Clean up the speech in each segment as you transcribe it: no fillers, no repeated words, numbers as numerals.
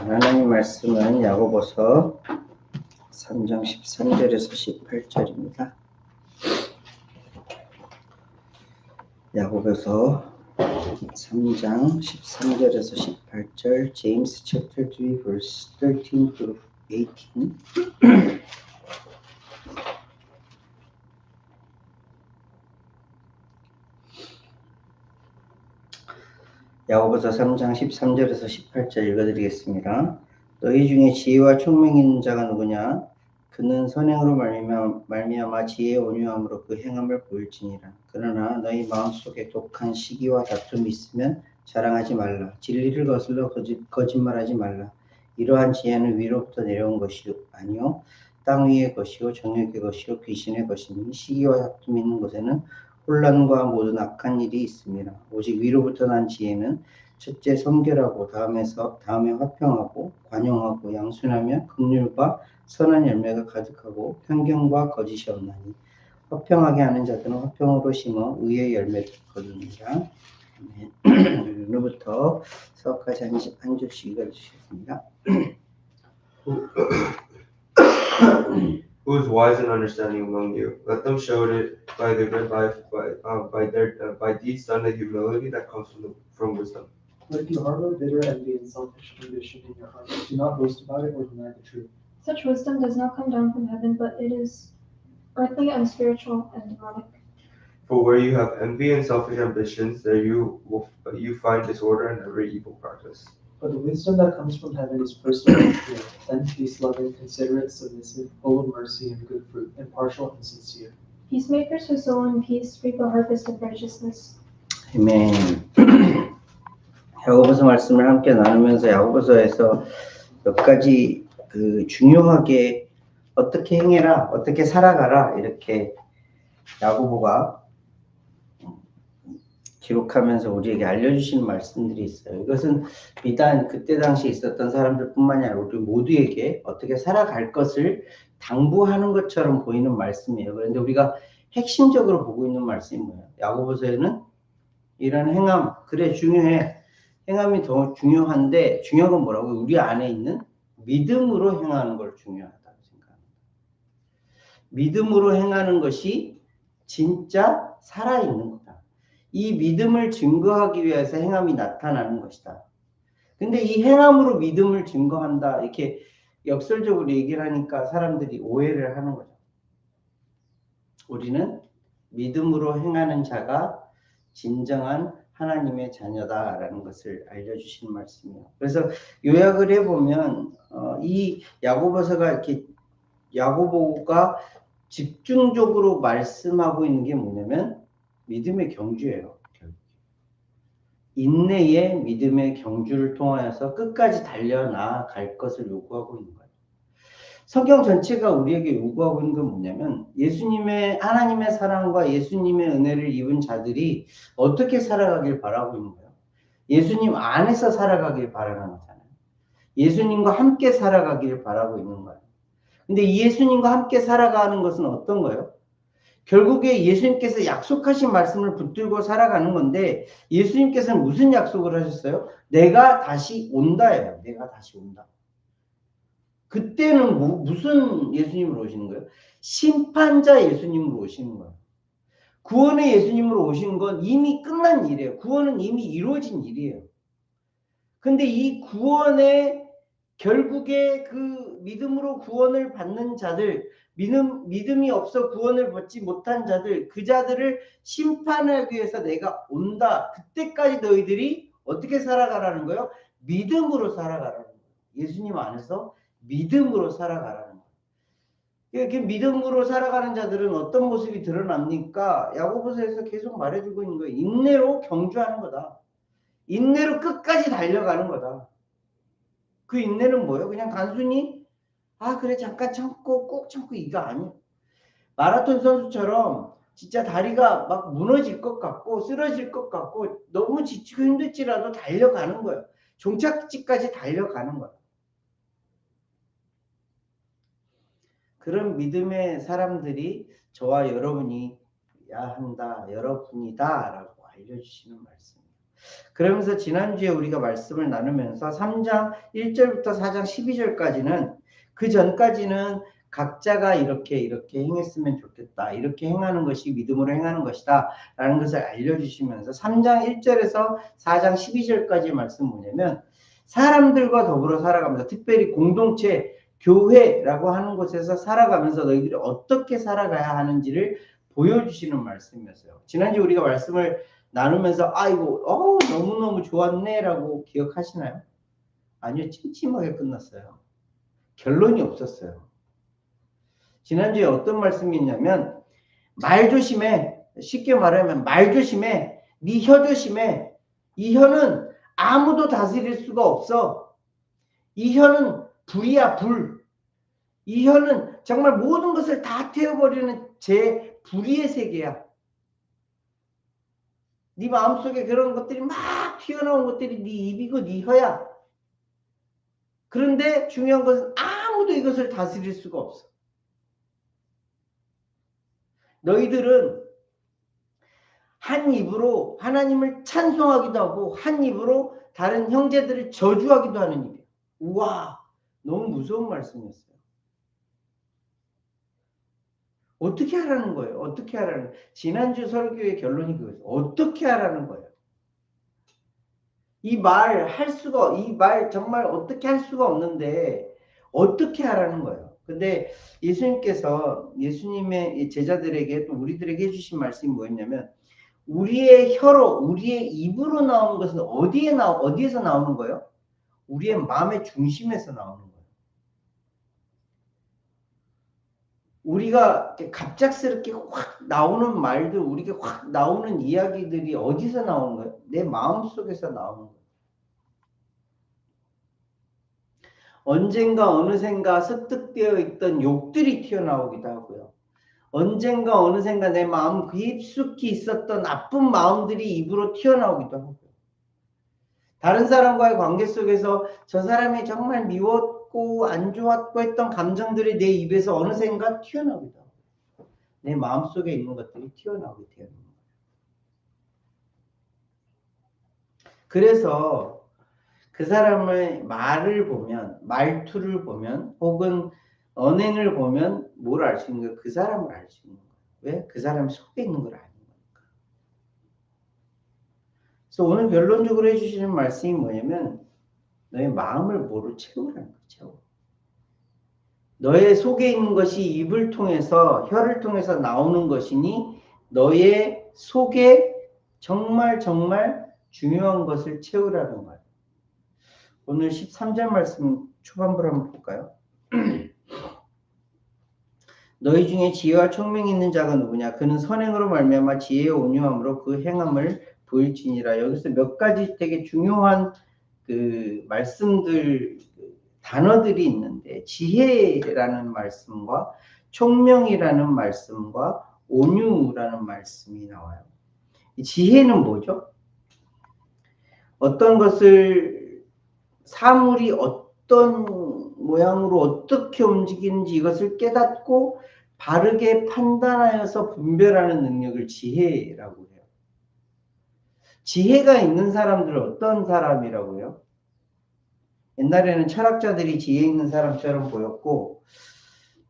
하나님 말씀은 야고보서 3장 13절에서 18절입니다. 야고보서 3장 13절에서 18절, James chapter 3 verse 13 to 18. 야고보서 3장 13절에서 18절 읽어드리겠습니다. 너희 중에 지혜와 총명 있는 자가 누구냐? 그는 선행으로 말미암아 지혜의 온유함으로 그 행함을 보일지니라. 그러나 너희 마음속에 독한 시기와 다툼이 있으면 자랑하지 말라. 진리를 거슬러 거짓말하지 말라. 이러한 지혜는 위로부터 내려온 것이 아니요 땅 위의 것이요 정욕의 것이요 귀신의 것이니 시기와 다툼이 있는 곳에는 혼란과 모든 악한 일이 있습니다. 오직 위로부터 난 지혜는 첫째 성결하고 다음에 화평하고 관용하고 양순하며 긍휼과 선한 열매가 가득하고 편견과 거짓이 없나니 화평하게 하는 자들은 화평으로 심어 의의 열매를 거두니라. 오늘부터 수업까지 한 줄씩 읽어주시겠습니다. Who is wise and understanding among you? Let them show it by their good life, by deeds done in humility that comes from wisdom. But if you harbor bitter envy and selfish ambition in your heart, do not boast about it or deny the truth. Such wisdom does not come down from heaven, but it is earthly, unspiritual, and demonic. For where you have envy and selfish ambitions, there you find disorder and every evil practice. But the wisdom that comes from heaven is first of all pure, then peace-loving, considerate, submissive, full of mercy and good fruit, impartial and sincere. Peacemakers who sow in peace reap a harvest of righteousness. 아멘. 야고보서 말씀을 함께 나누면서 야고보서에서 몇 가지 중요하게 어떻게 행해라, 어떻게 살아가라 이렇게 야고보가 기록하면서 우리에게 알려주시는 말씀들이 있어요. 이것은 비단 그때 당시에 있었던 사람들뿐만이 아니라 우리 모두에게 어떻게 살아갈 것을 당부하는 것처럼 보이는 말씀이에요. 그런데 우리가 핵심적으로 보고 있는 말씀이 뭐예요? 야고보서에는 이런 행함, 그래 중요해. 행함이 더 중요한데 중요한 건 뭐라고? 우리 안에 있는 믿음으로 행하는 걸 중요하다고 생각합니다. 믿음으로 행하는 것이 진짜 살아있는 거다. 이 믿음을 증거하기 위해서 행함이 나타나는 것이다. 근데 이 행함으로 믿음을 증거한다. 이렇게 역설적으로 얘기를 하니까 사람들이 오해를 하는 거죠. 우리는 믿음으로 행하는 자가 진정한 하나님의 자녀다라는 것을 알려주시는 말씀이에요. 그래서 요약을 해보면 이 야고보서가 이렇게 야고보가 집중적으로 말씀하고 있는 게 뭐냐면 믿음의 경주예요. 인내의 믿음의 경주를 통하여서 끝까지 달려나갈 것을 요구하고 있는 거예요. 성경 전체가 우리에게 요구하고 있는 건 뭐냐면 하나님의 사랑과 예수님의 은혜를 입은 자들이 어떻게 살아가길 바라고 있는 거예요. 예수님 안에서 살아가길 바라는 거잖아요. 예수님과 함께 살아가길 바라고 있는 거예요. 근데 이 예수님과 함께 살아가는 것은 어떤 거예요? 결국에 예수님께서 약속하신 말씀을 붙들고 살아가는 건데 예수님께서는 무슨 약속을 하셨어요? 내가 다시 온다예요. 내가 다시 온다. 그때는 무슨 예수님으로 오시는 거예요? 심판자 예수님으로 오시는 거예요. 구원의 예수님으로 오시는 건 이미 끝난 일이에요. 구원은 이미 이루어진 일이에요. 근데 이 구원의 결국에 그 믿음으로 구원을 받는 자들, 믿음이 없어 구원을 받지 못한 자들, 그 자들을 심판하기 위해서 내가 온다. 그때까지 너희들이 어떻게 살아가라는 거예요? 믿음으로 살아가라는 거예요. 예수님 안에서 믿음으로 살아가라는 거예요. 이렇게 믿음으로 살아가는 자들은 어떤 모습이 드러납니까? 야고보서에서 계속 말해주고 있는 거예요. 인내로 경주하는 거다. 인내로 끝까지 달려가는 거다. 그 인내는 뭐예요? 그냥 단순히 그래 잠깐 참고 꼭 참고 이거 아니에요. 마라톤 선수처럼 진짜 다리가 막 무너질 것 같고 쓰러질 것 같고 너무 지치고 힘들지라도 달려가는 거예요. 종착지까지 달려가는 거예요. 그런 믿음의 사람들이 저와 여러분이 한다, 여러분이다 라고 알려주시는 말씀이에요. 그러면서 지난주에 우리가 말씀을 나누면서 3장 1절부터 4장 12절까지는 그 전까지는 각자가 이렇게 행했으면 좋겠다. 이렇게 행하는 것이 믿음으로 행하는 것이다. 라는 것을 알려주시면서 3장 1절에서 4장 12절까지의 말씀 뭐냐면 사람들과 더불어 살아가면서 특별히 공동체, 교회라고 하는 곳에서 살아가면서 너희들이 어떻게 살아가야 하는지를 보여주시는 말씀이었어요. 지난주 우리가 말씀을 나누면서 아이고 너무너무 좋았네 라고 기억하시나요? 아니요. 찜찜하게 끝났어요. 결론이 없었어요. 지난주에 어떤 말씀이 있냐면 말 조심해. 쉽게 말하면 말 조심해. 네 혀 조심해. 이 혀는 아무도 다스릴 수가 없어. 이 혀는 불이야 불. 이 혀는 정말 모든 것을 다 태워버리는 제 불의의 세계야. 네 마음속에 그런 것들이 막 튀어나온 것들이 네 입이고 네 혀야. 그런데 중요한 것은 아무도 이것을 다스릴 수가 없어. 너희들은 한 입으로 하나님을 찬송하기도 하고 한 입으로 다른 형제들을 저주하기도 하는 입이에요. 우와, 너무 무서운 말씀이었어요. 어떻게 하라는 거예요? 어떻게 하라는 거예요? 지난주 설교의 결론이 그거예요. 어떻게 하라는 거예요? 이 말 정말 어떻게 할 수가 없는데 어떻게 하라는 거예요? 근데 예수님께서 예수님의 제자들에게 또 우리들에게 해주신 말씀이 뭐였냐면 우리의 혀로 우리의 입으로 나오는 것은 어디에서 나오는 거예요? 우리의 마음의 중심에서 나오는 거예요. 우리가 갑작스럽게 확 나오는 말들, 우리가 확 나오는 이야기들이 어디서 나오는 거예요? 내 마음속에서 나오는 거예요. 언젠가 어느샌가 습득되어 있던 욕들이 튀어나오기도 하고요. 언젠가 어느샌가 내 마음 깊숙이 있었던 나쁜 마음들이 입으로 튀어나오기도 하고요. 다른 사람과의 관계 속에서 저 사람이 정말 미웠고 안 좋았고 했던 감정들이 내 입에서 어느샌가 튀어나오기도 하고요. 내 마음속에 있는 것들이 튀어나오게 되는 거예요. 그래서 그 사람의 말을 보면, 말투를 보면, 혹은 언행을 보면 뭘 알 수 있는 거예요? 그 사람을 알 수 있는 거예요. 왜? 그 사람 속에 있는 걸 아는 거니까. 그래서 오늘 결론적으로 해주시는 말씀이 뭐냐면 너의 마음을 뭐로 채우라는 거죠. 너의 속에 있는 것이 입을 통해서, 혀를 통해서 나오는 것이니 너의 속에 정말 중요한 것을 채우라는 거예요. 오늘 13절 말씀 초반부를 한번 볼까요? 너희 중에 지혜와 총명이 있는 자가 누구냐? 그는 선행으로 말미암아 지혜의 온유함으로 그 행함을 보일지니라. 여기서 몇 가지 되게 중요한 그 말씀들, 단어들이 있는데 지혜라는 말씀과 총명이라는 말씀과 온유라는 말씀이 나와요. 지혜는 뭐죠? 어떤 것을 사물이 어떤 모양으로 어떻게 움직이는지 이것을 깨닫고 바르게 판단하여서 분별하는 능력을 지혜라고 해요. 지혜가 있는 사람들은 어떤 사람이라고요? 옛날에는 철학자들이 지혜 있는 사람처럼 보였고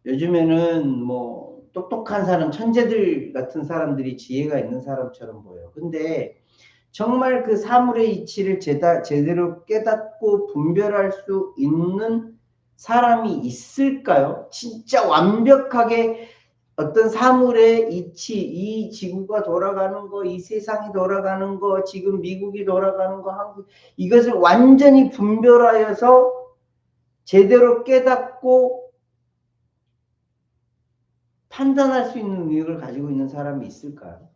요즘에는 뭐 똑똑한 사람, 천재들 같은 사람들이 지혜가 있는 사람처럼 보여요. 근데 정말 그 사물의 이치를 제대로 깨닫고 분별할 수 있는 사람이 있을까요? 진짜 완벽하게 어떤 사물의 이치, 이 지구가 돌아가는 거, 이 세상이 돌아가는 거, 지금 미국이 돌아가는 거, 한국, 이것을 완전히 분별하여서 제대로 깨닫고 판단할 수 있는 능력을 가지고 있는 사람이 있을까요?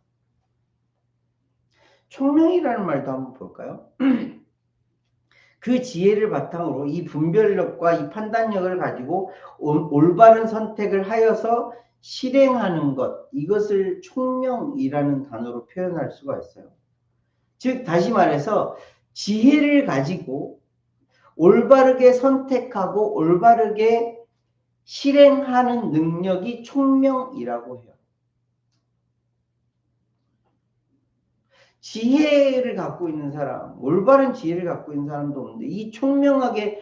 총명이라는 말도 한번 볼까요? 그 지혜를 바탕으로 이 분별력과 이 판단력을 가지고 올바른 선택을 하여서 실행하는 것, 이것을 총명이라는 단어로 표현할 수가 있어요. 즉 다시 말해서 지혜를 가지고 올바르게 선택하고 올바르게 실행하는 능력이 총명이라고 해요. 지혜를 갖고 있는 사람, 올바른 지혜를 갖고 있는 사람도 없는데 이 총명하게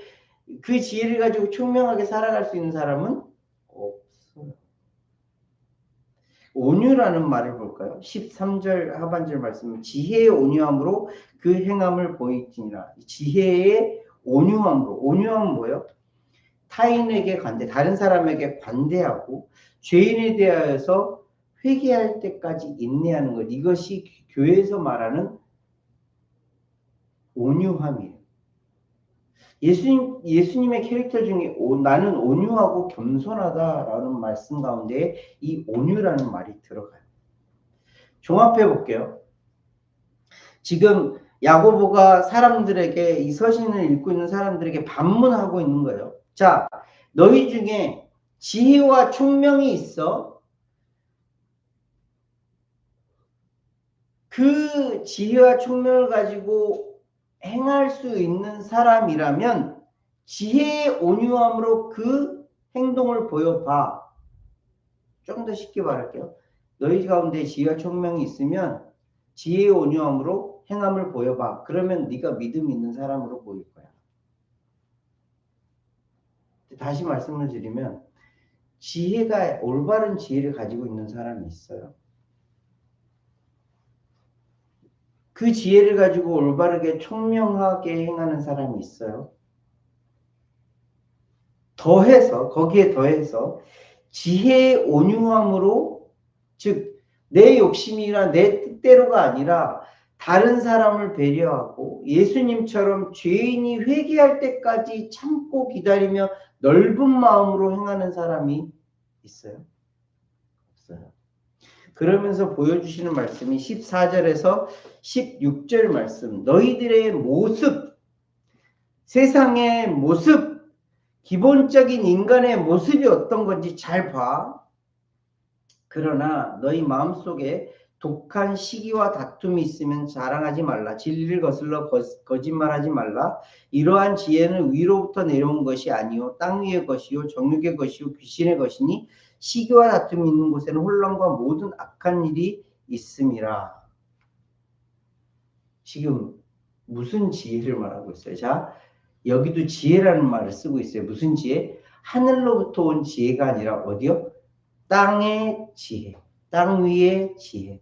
그 지혜를 가지고 총명하게 살아갈 수 있는 사람은 없어요. 온유라는 말을 볼까요? 13절 하반절 말씀, 지혜의 온유함으로 그 행함을 보일지니라. 지혜의 온유함으로, 온유함은 뭐예요? 타인에게 관대, 다른 사람에게 관대하고 죄인에 대하여서 회개할 때까지 인내하는 것. 이것이 교회에서 말하는 온유함이에요. 예수님의 캐릭터 중에 나는 온유하고 겸손하다라는 말씀 가운데 이 온유라는 말이 들어가요. 종합해 볼게요. 지금 야고보가 사람들에게 이 서신을 읽고 있는 사람들에게 반문하고 있는 거예요. 자, 너희 중에 지혜와 총명이 있어. 그 지혜와 총명을 가지고 행할 수 있는 사람이라면 지혜의 온유함으로 그 행동을 보여봐. 좀 더 쉽게 말할게요. 너희 가운데 지혜와 총명이 있으면 지혜의 온유함으로 행함을 보여봐. 그러면 네가 믿음 있는 사람으로 보일 거야. 다시 말씀을 드리면 지혜가 올바른 지혜를 가지고 있는 사람이 있어요. 그 지혜를 가지고 올바르게 총명하게 행하는 사람이 있어요. 거기에 더해서 지혜의 온유함으로, 즉 내 욕심이나 내 뜻대로가 아니라 다른 사람을 배려하고 예수님처럼 죄인이 회개할 때까지 참고 기다리며 넓은 마음으로 행하는 사람이 있어요? 없어요. 그러면서 보여주시는 말씀이 14절에서 16절 말씀. 너희들의 모습, 세상의 모습, 기본적인 인간의 모습이 어떤 건지 잘 봐. 그러나 너희 마음속에 독한 시기와 다툼이 있으면 자랑하지 말라. 진리를 거슬러 거짓말하지 말라. 이러한 지혜는 위로부터 내려온 것이 아니요 땅 위의 것이요 정욕의 것이요 귀신의 것이니 시기와 다툼이 있는 곳에는 혼란과 모든 악한 일이 있음이라. 지금 무슨 지혜를 말하고 있어요? 자, 여기도 지혜라는 말을 쓰고 있어요. 무슨 지혜? 하늘로부터 온 지혜가 아니라 어디요? 땅의 지혜, 땅 위의 지혜.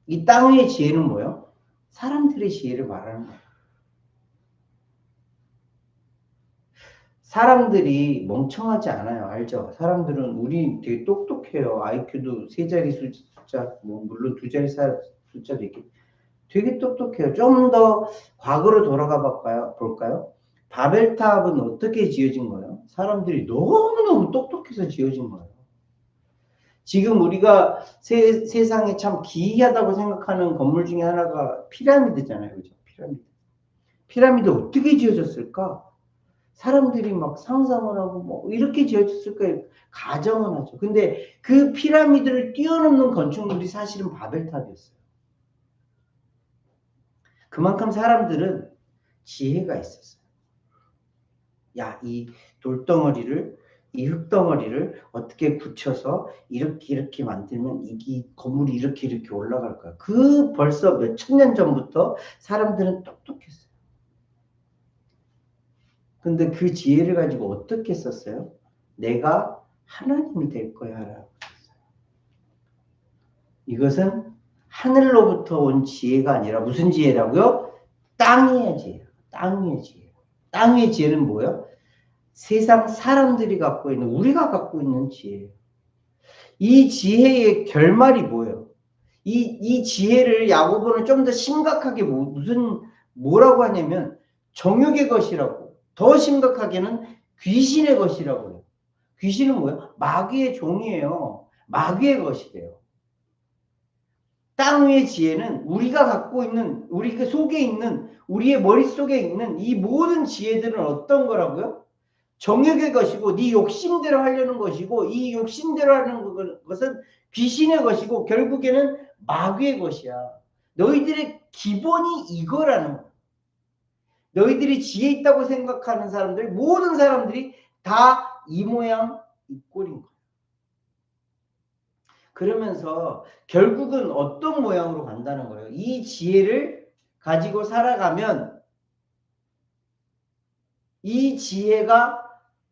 이 땅 위의 지혜는 뭐예요? 사람들의 지혜를 말하는 거예요. 사람들이 멍청하지 않아요. 알죠? 사람들은 우리 되게 똑똑해요. IQ도 세 자리 숫자, 뭐 물론 두 자리 숫자도 있겠. 되게 똑똑해요. 좀 더 과거로 돌아가 볼까요? 바벨탑은 어떻게 지어진 거예요? 사람들이 너무너무 똑똑해서 지어진 거예요. 지금 우리가 세상에 참 기이하다고 생각하는 건물 중에 하나가 피라미드잖아요. 그죠? 피라미드 어떻게 지어졌을까? 사람들이 막 상상을 하고 뭐 이렇게 지어졌을까 가정은 하죠. 근데 그 피라미드를 뛰어넘는 건축물이 사실은 바벨탑이었어요. 그만큼 사람들은 지혜가 있었어요. 야, 이 돌덩어리를, 이 흙덩어리를 어떻게 굳혀서 이렇게 만들면 이 건물이 이렇게 올라갈 거야. 그 벌써 몇 천 년 전부터 사람들은 똑똑했어요. 근데 그 지혜를 가지고 어떻게 썼어요? 내가 하나님이 될 거야 라고 했어요. 이것은 하늘로부터 온 지혜가 아니라 무슨 지혜라고요? 땅의 지혜. 땅의 지혜. 땅의 지혜는 뭐예요? 세상 사람들이 갖고 있는, 우리가 갖고 있는 지혜예요. 이 지혜의 결말이 뭐예요? 이 지혜를 야고보는 좀 더 심각하게 뭐라고 하냐면 정욕의 것이라고. 더 심각하게는 귀신의 것이라고 해요. 귀신은 뭐예요? 마귀의 종이에요. 마귀의 것이래요. 땅 위의 지혜는 우리가 갖고 있는, 우리 그 속에 있는, 우리의 머릿속에 있는 이 모든 지혜들은 어떤 거라고요? 정욕의 것이고 네 욕심대로 하려는 것이고 이 욕심대로 하는 것은 귀신의 것이고 결국에는 마귀의 것이야. 너희들의 기본이 이거라는 거야. 너희들이 지혜 있다고 생각하는 사람들, 모든 사람들이 다 이 모양 이 꼴인 거야. 그러면서 결국은 어떤 모양으로 간다는 거예요. 이 지혜를 가지고 살아가면 이 지혜가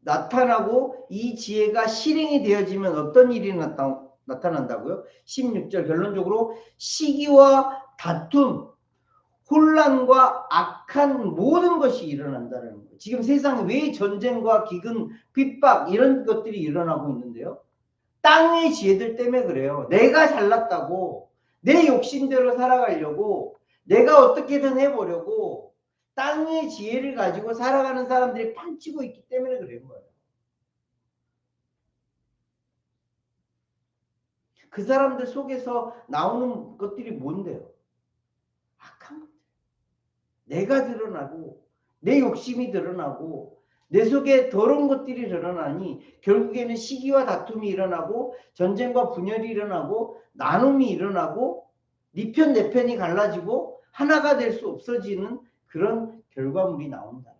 나타나고 이 지혜가 실행이 되어지면 어떤 일이 나타난다고요? 16절 결론적으로 시기와 다툼, 혼란과 악한 모든 것이 일어난다는 거예요. 지금 세상에 왜 전쟁과 기근, 핍박 이런 것들이 일어나고 있는데요. 땅의 지혜들 때문에 그래요. 내가 잘났다고 내 욕심대로 살아가려고 내가 어떻게든 해보려고 땅의 지혜를 가지고 살아가는 사람들이 판치고 있기 때문에 그런 거예요. 그 사람들 속에서 나오는 것들이 뭔데요? 악한 것들. 내가 드러나고 내 욕심이 드러나고 내 속에 더러운 것들이 드러나니 결국에는 시기와 다툼이 일어나고 전쟁과 분열이 일어나고 나눔이 일어나고 네 편 내 편이 갈라지고 하나가 될 수 없어지는 그런 결과물이 나온다.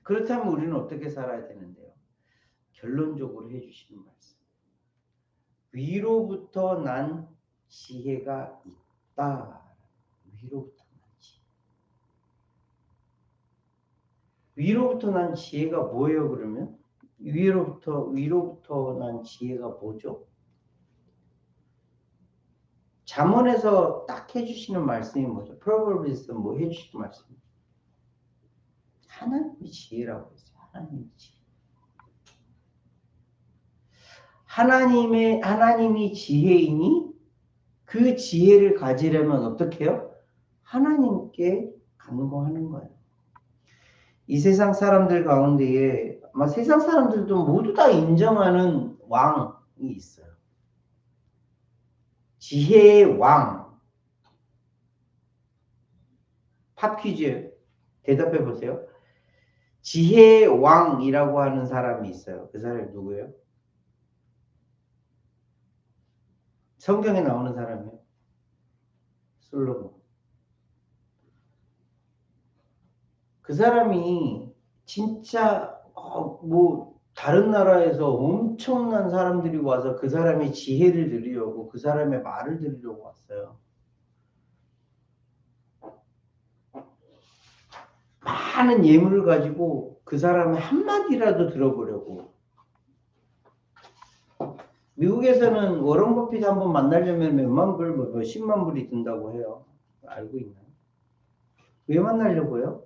그렇다면 우리는 어떻게 살아야 되는데요? 결론적으로 해주시는 말씀. 위로부터 난 지혜가 있다. 위로부터 난 지혜. 위로부터 난 지혜가 뭐예요, 그러면? 위로부터 난 지혜가 뭐죠? 잠언에서 딱 해주시는 말씀이 뭐죠? Proverbs에서 뭐 해주시는 말씀이? 하나님의 지혜라고 했어요. 하나님의 지혜. 하나님이 지혜이니 그 지혜를 가지려면 어떻게 해요? 하나님께 간구하는 거예요. 이 세상 사람들 가운데에 아마 세상 사람들도 모두 다 인정하는 왕이 있어요. 지혜의 왕. 팝 퀴즈 대답해 보세요. 지혜의 왕이라고 하는 사람이 있어요. 그 사람이 누구예요? 성경에 나오는 사람이에요. 솔로몬. 그 사람이 진짜 뭐 다른 나라에서 엄청난 사람들이 와서 그 사람의 지혜를 들으려고 그 사람의 말을 들으려고 왔어요. 많은 예물을 가지고 그 사람의 한마디라도 들어보려고. 미국에서는 워런 버핏 한번 만나려면 몇만 불, 뭐 10만 불이 든다고 해요. 알고 있나요? 왜 만나려고요?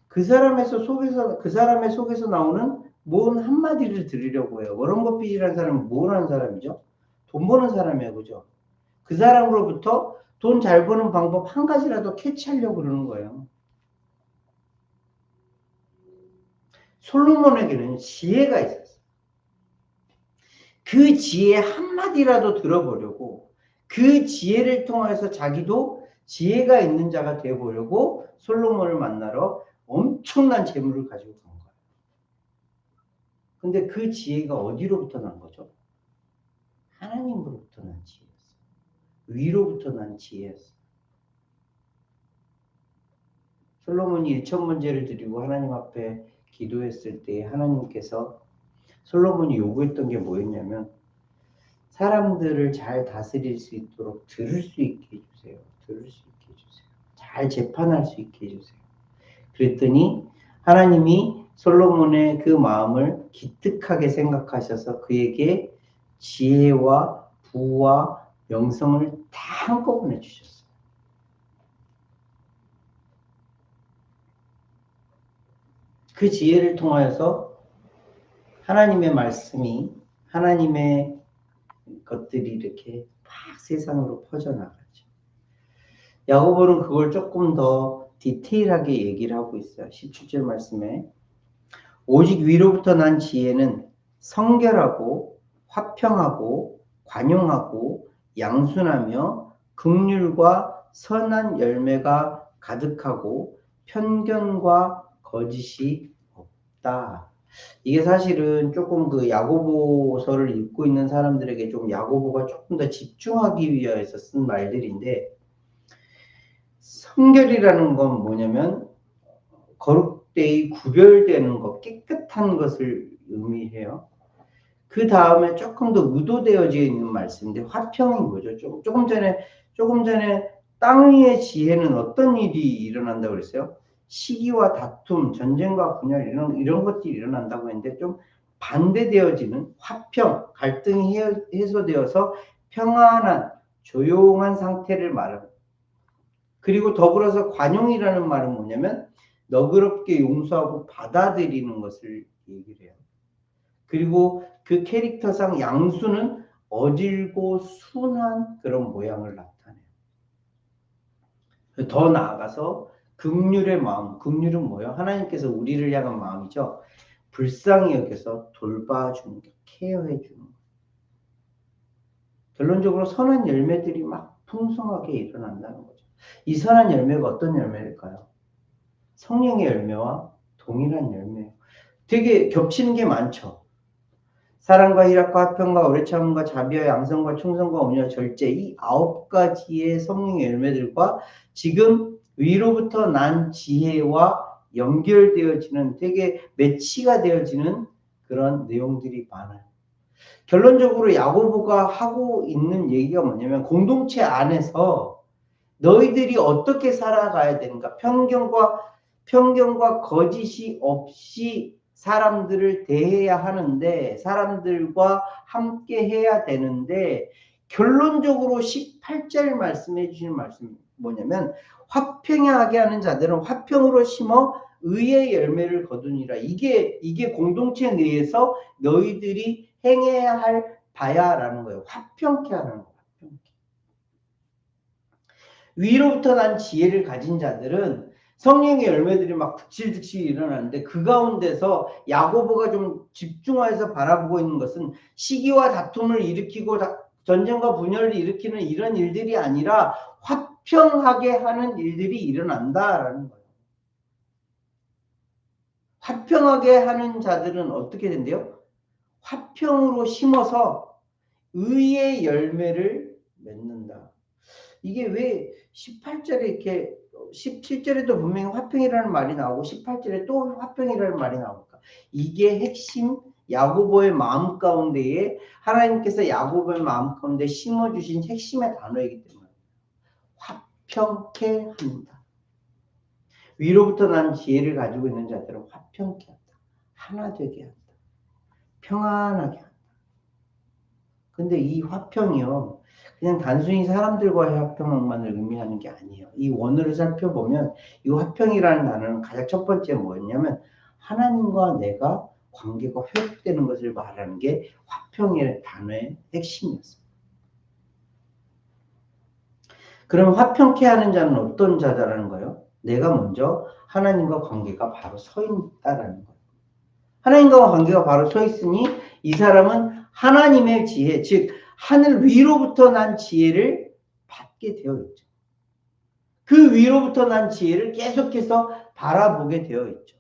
그 사람의 속에서 나오는 뭔 한마디를 들으려고 해요. 워런 버핏이라는 사람은 뭘 하는 사람이죠? 돈 버는 사람이에요. 그죠? 그 사람으로부터 돈 잘 버는 방법 한 가지라도 캐치하려고 그러는 거예요. 솔로몬에게는 지혜가 있었어요. 그 지혜 한마디라도 들어보려고 그 지혜를 통해서 자기도 지혜가 있는 자가 되어보려고 솔로몬을 만나러 엄청난 재물을 가지고 간 거예요. 근데 그 지혜가 어디로부터 난 거죠? 하나님으로부터 난 지혜였어요. 위로부터 난 지혜였어요. 솔로몬이 1,000문제를 드리고 하나님 앞에 기도했을 때 하나님께서 솔로몬이 요구했던 게 뭐였냐면 사람들을 잘 다스릴 수 있도록 들을 수 있게 해주세요. 들을 수 있게 해주세요. 잘 재판할 수 있게 해주세요. 그랬더니 하나님이 솔로몬의 그 마음을 기특하게 생각하셔서 그에게 지혜와 부와 명성을 다 한꺼번에 주셨어요. 그 지혜를 통하여서 하나님의 말씀이 하나님의 것들이 이렇게 막 세상으로 퍼져나가죠. 야고보는 그걸 조금 더 디테일하게 얘기를 하고 있어요. 17절 말씀에 오직 위로부터 난 지혜는 성결하고 화평하고 관용하고 양순하며 긍휼과 선한 열매가 가득하고 편견과 거짓이 없다. 이게 사실은 조금 그 야고보서를 읽고 있는 사람들에게 좀 야고보가 조금 더 집중하기 위해서 쓴 말들인데 성결이라는 건 뭐냐면 거룩되이 구별되는 것, 깨끗한 것을 의미해요. 그 다음에 조금 더 의도되어져 있는 말씀인데 화평이 뭐죠? 조금 전에 땅 위의 지혜는 어떤 일이 일어난다고 그랬어요? 시기와 다툼, 전쟁과 분열 이런 것들이 일어난다고 했는데 좀 반대되어지는 화평, 갈등이 해소되어서 평안한 조용한 상태를 말합니다. 그리고 더불어서 관용이라는 말은 뭐냐면 너그럽게 용서하고 받아들이는 것을 얘기를 해요. 그리고 그 캐릭터상 양수는 어질고 순한 그런 모양을 나타내요. 더 나아가서 긍휼의 마음, 긍휼은 뭐예요? 하나님께서 우리를 향한 마음이죠. 불쌍히 여겨서 돌봐주는 게, 케어해주는 거. 결론적으로 선한 열매들이 막 풍성하게 일어난다는 거죠. 이 선한 열매가 어떤 열매일까요? 성령의 열매와 동일한 열매예요. 되게 겹치는 게 많죠. 사랑과 희락과 화평과 오래 참음과 자비와 양성과 충성과 온유와 절제, 이 9가지의 성령의 열매들과 지금 위로부터 난 지혜와 연결되어지는, 되게 매치가 되어지는 그런 내용들이 많아요. 결론적으로 야고보가 하고 있는 얘기가 뭐냐면 공동체 안에서 너희들이 어떻게 살아가야 되는가, 편견과 거짓이 없이 사람들을 대해야 하는데, 사람들과 함께 해야 되는데, 결론적으로 18절 말씀해 주시는 말씀이 뭐냐면 화평하게 하는 자들은 화평으로 심어 의의 열매를 거두니라. 이게 공동체 내에서 너희들이 행해야 할 바야라는 거예요. 화평케 하는 거예요. 위로부터 난 지혜를 가진 자들은 성령의 열매들이 막 득실득실 일어나는데 그 가운데서 야고보가 좀 집중해서 바라보고 있는 것은 시기와 다툼을 일으키고 전쟁과 분열을 일으키는 이런 일들이 아니라 화평하게 하는 일들이 일어난다라는 거예요. 화평하게 하는 자들은 어떻게 된대요? 화평으로 심어서 의의 열매를 맺는다. 이게 왜 18절에 이렇게 17절에도 분명히 화평이라는 말이 나오고 18절에 또 화평이라는 말이 나올까? 이게 핵심 야고보의 마음 가운데에 하나님께서 야고보의 마음 가운데 심어주신 핵심의 단어이기 때문에 화평케 합니다. 위로부터 난 지혜를 가지고 있는 자들은 화평케 한다. 하나 되게 한다. 평안하게 한다. 근데 이 화평이요, 그냥 단순히 사람들과의 화평만을 의미하는 게 아니에요. 이 원어를 살펴보면 이 화평이라는 단어는 가장 첫 번째 뭐였냐면 하나님과 내가 관계가 회복되는 것을 말하는 게 화평의 단어의 핵심이었어요. 그럼 화평케 하는 자는 어떤 자다라는 거예요? 내가 먼저 하나님과 관계가 바로 서 있다라는 거예요. 하나님과 관계가 바로 서 있으니 이 사람은 하나님의 지혜, 즉 하늘 위로부터 난 지혜를 받게 되어 있죠. 그 위로부터 난 지혜를 계속해서 바라보게 되어 있죠.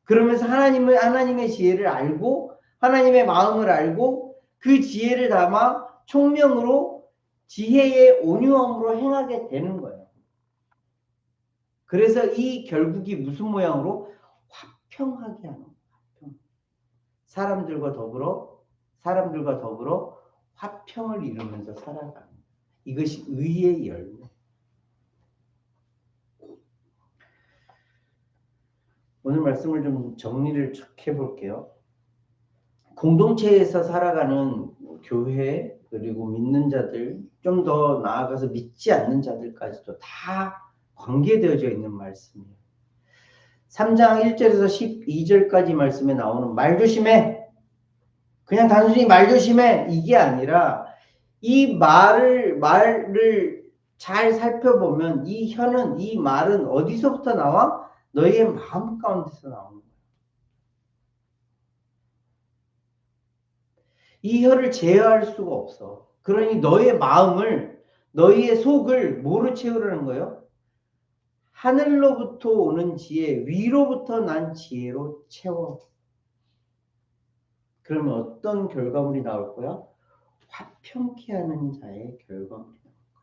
그러면서 하나님의 지혜를 알고 하나님의 마음을 알고 그 지혜를 담아 총명으로 지혜의 온유함으로 행하게 되는 거예요. 그래서 이 결국이 무슨 모양으로? 화평하게 하는 거예요. 사람들과 더불어 화평을 이루면서 살아가는 거예요. 이것이 의의 열매. 오늘 말씀을 좀 정리를 쭉 해볼게요. 공동체에서 살아가는 교회, 그리고 믿는 자들, 좀 더 나아가서 믿지 않는 자들까지도 다 관계되어져 있는 말씀이에요. 3장 1절에서 12절까지 말씀에 나오는 말 조심해, 그냥 단순히 말 조심해 이게 아니라 이 말을 잘 살펴보면 이 말은 어디서부터 나와? 너희의 마음 가운데서 나오는 거야. 이 혀를 제어할 수가 없어. 그러니 너의 마음을, 너희의 속을 뭐로 채우라는 거예요? 하늘로부터 오는 지혜, 위로부터 난 지혜로 채워. 그러면 어떤 결과물이 나올 거야? 화평케 하는 자의 결과물이 나올 거야.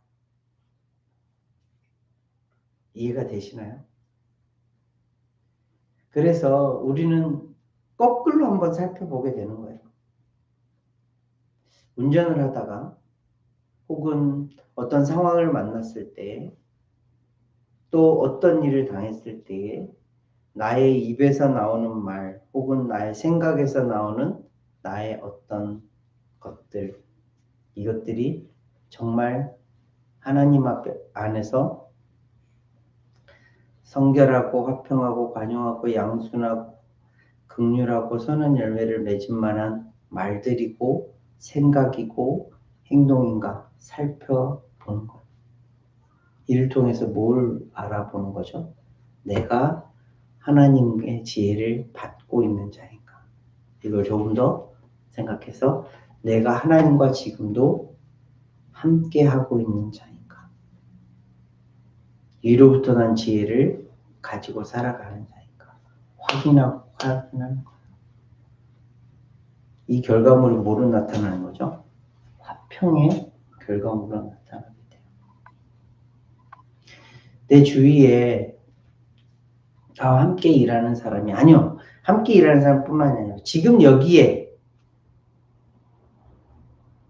이해가 되시나요? 그래서 우리는 거꾸로 한번 살펴보게 되는 거예요. 운전을 하다가 혹은 어떤 상황을 만났을 때 또 어떤 일을 당했을 때에 나의 입에서 나오는 말 혹은 나의 생각에서 나오는 나의 어떤 것들 이것들이 정말 하나님 앞에 안에서 성결하고 화평하고 관용하고 양순하고 긍휼하고 선한 열매를 맺을 만한 말들이고 생각이고 행동인가 살펴보는 거예요. 이를 통해서 뭘 알아보는 거죠? 내가 하나님의 지혜를 받고 있는 자인가? 이걸 조금 더 생각해서 내가 하나님과 지금도 함께 하고 있는 자인가? 위로부터 난 지혜를 가지고 살아가는 자인가? 확인하는 거예요. 이 결과물이 뭐로 나타나는 거죠? 화평의 결과물로 나타나게 돼요. 내 주위에 나와 함께 일하는 사람이 아니요. 함께 일하는 사람뿐만 아니라 지금 여기에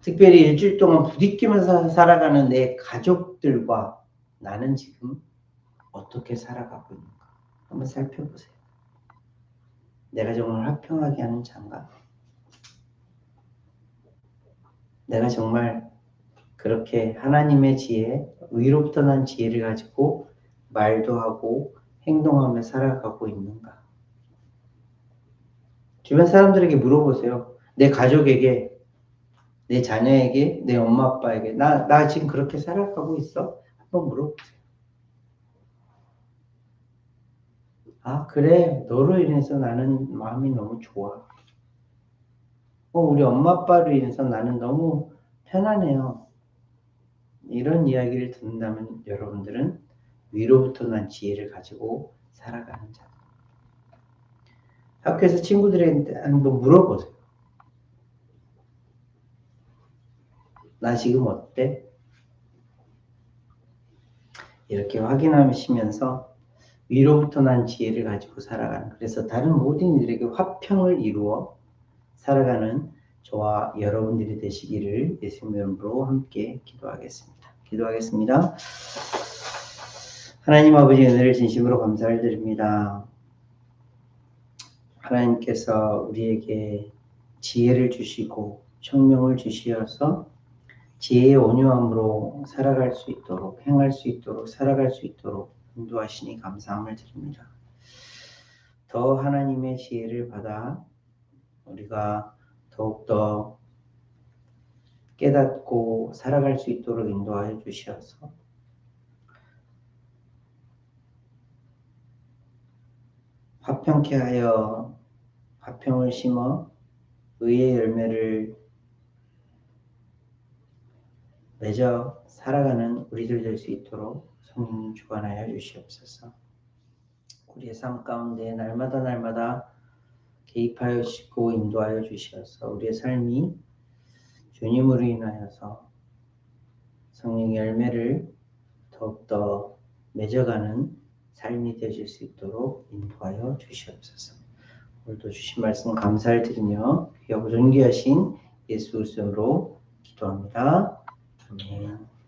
특별히 일주일 동안 부딪히면서 살아가는 내 가족들과 나는 지금 어떻게 살아가고 있는가 한번 살펴보세요. 내가 정말 화평하게 하는 자인가? 내가 정말 그렇게 하나님의 지혜, 위로부터 난 지혜를 가지고 말도 하고 행동하며 살아가고 있는가? 주변 사람들에게 물어보세요. 내 가족에게, 내 자녀에게, 내 엄마 아빠에게 나 지금 그렇게 살아가고 있어? 한번 물어보세요. 아 그래 너로 인해서 나는 마음이 너무 좋아. 우리 엄마 아빠로 인해서 나는 너무 편안해요. 이런 이야기를 듣는다면 여러분들은 위로부터 난 지혜를 가지고 살아가는 자. 학교에서 친구들한테 한번 물어보세요. 나 지금 어때? 이렇게 확인하시면서 위로부터 난 지혜를 가지고 살아가는, 그래서 다른 모든 이들에게 화평을 이루어 살아가는 저와 여러분들이 되시기를 예수님 이름으로 함께 기도하겠습니다. 하나님 아버지 은혜를 진심으로 감사를 드립니다. 하나님께서 우리에게 지혜를 주시고 청명을 주시어서 지혜의 온유함으로 살아갈 수 있도록, 행할 수 있도록, 살아갈 수 있도록 인도하시니 감사함을 드립니다. 더 하나님의 지혜를 받아 우리가 더욱더 깨닫고 살아갈 수 있도록 인도하여 주시어서 화평케 하여 화평을 심어 의의 열매를 맺어 살아가는 우리들 될 수 있도록 성령 주관하여 주시옵소서. 우리의 삶 가운데 날마다 개입하여 주시고 인도하여 주시어서 우리의 삶이 주님으로 인하여서 성령의 열매를 더욱더 맺어가는 삶이 되실 수 있도록 인도하여 주시옵소서. 오늘도 주신 말씀 감사를 드리며 귀하고 존귀하신 예수 그리스도로 기도합니다. 아멘.